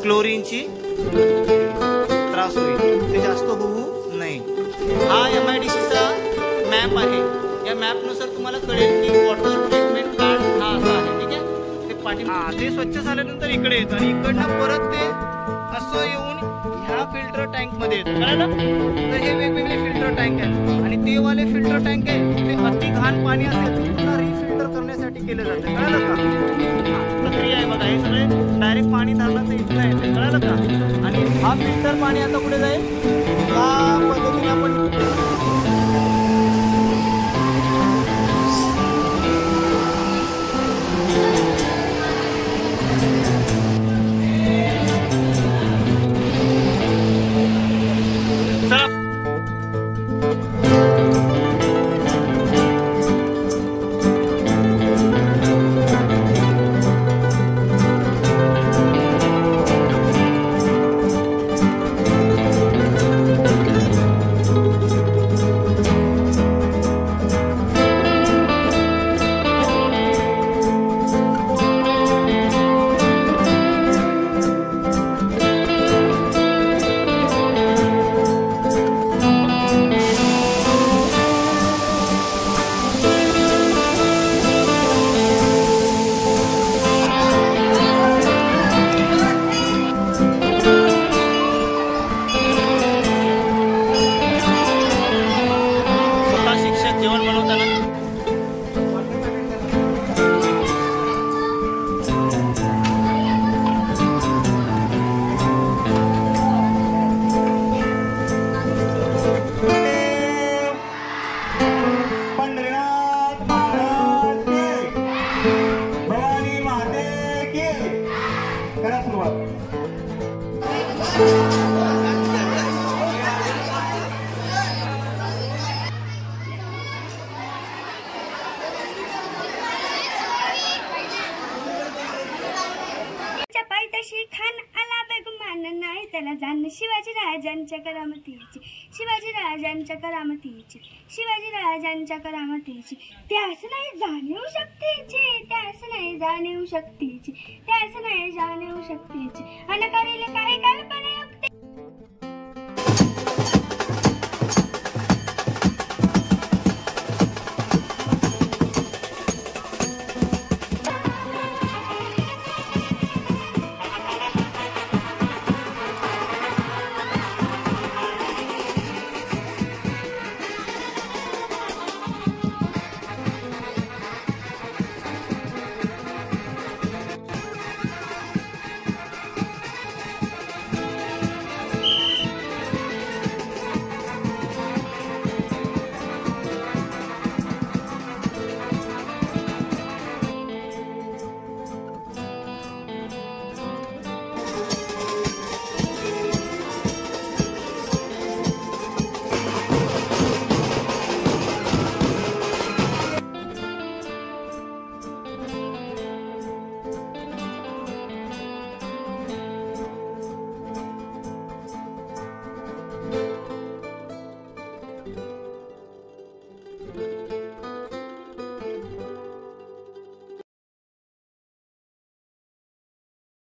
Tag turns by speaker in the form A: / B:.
A: क्लोरीनची त्रास होईल, ते जास्त होऊ नये. हा MIDCचा मॅप आहे. या मॅपनुसार तुम्हाला कळेल की वॉटर ट्रीटमेंट प्लांट हा असा आहे. ठीक आहे, ते पाठी ते स्वच्छ झाल्यानंतर इकडे येतं आणि इकडनं परत ते असं येऊन ह्या फिल्टर टँक मध्ये येतं. कळलं? तर हे वेगवेगळे फिल्टर टँक आहेत आणि ते वाले फिल्टर टँक आहे ते अति घाण पाणी असेल तर पुन्हा रिफिल्टर करण्यासाठी केलं जातं. कळलं का? प्रक्रिया आहे बघा. हे सगळे डायरेक्ट पाणी धारणाचं इथलं आहे. कळलं का? आणि हा फिल्टर पाणी आता कुठे जाईल? या पद्धतीने आपण
B: खान आला बेगुमान नाही त्याला जाण शिवाजी राजांच्या करामतीची, शिवाजी राजांच्या करामतीची, शिवाजी राजांच्या करामतीची. त्यास नाही जाणीव शक्तीची, त्यास नाही जाणीव शक्तीची, त्यास नाही जाणीव शक्तीची. अन करेल काही कल्पना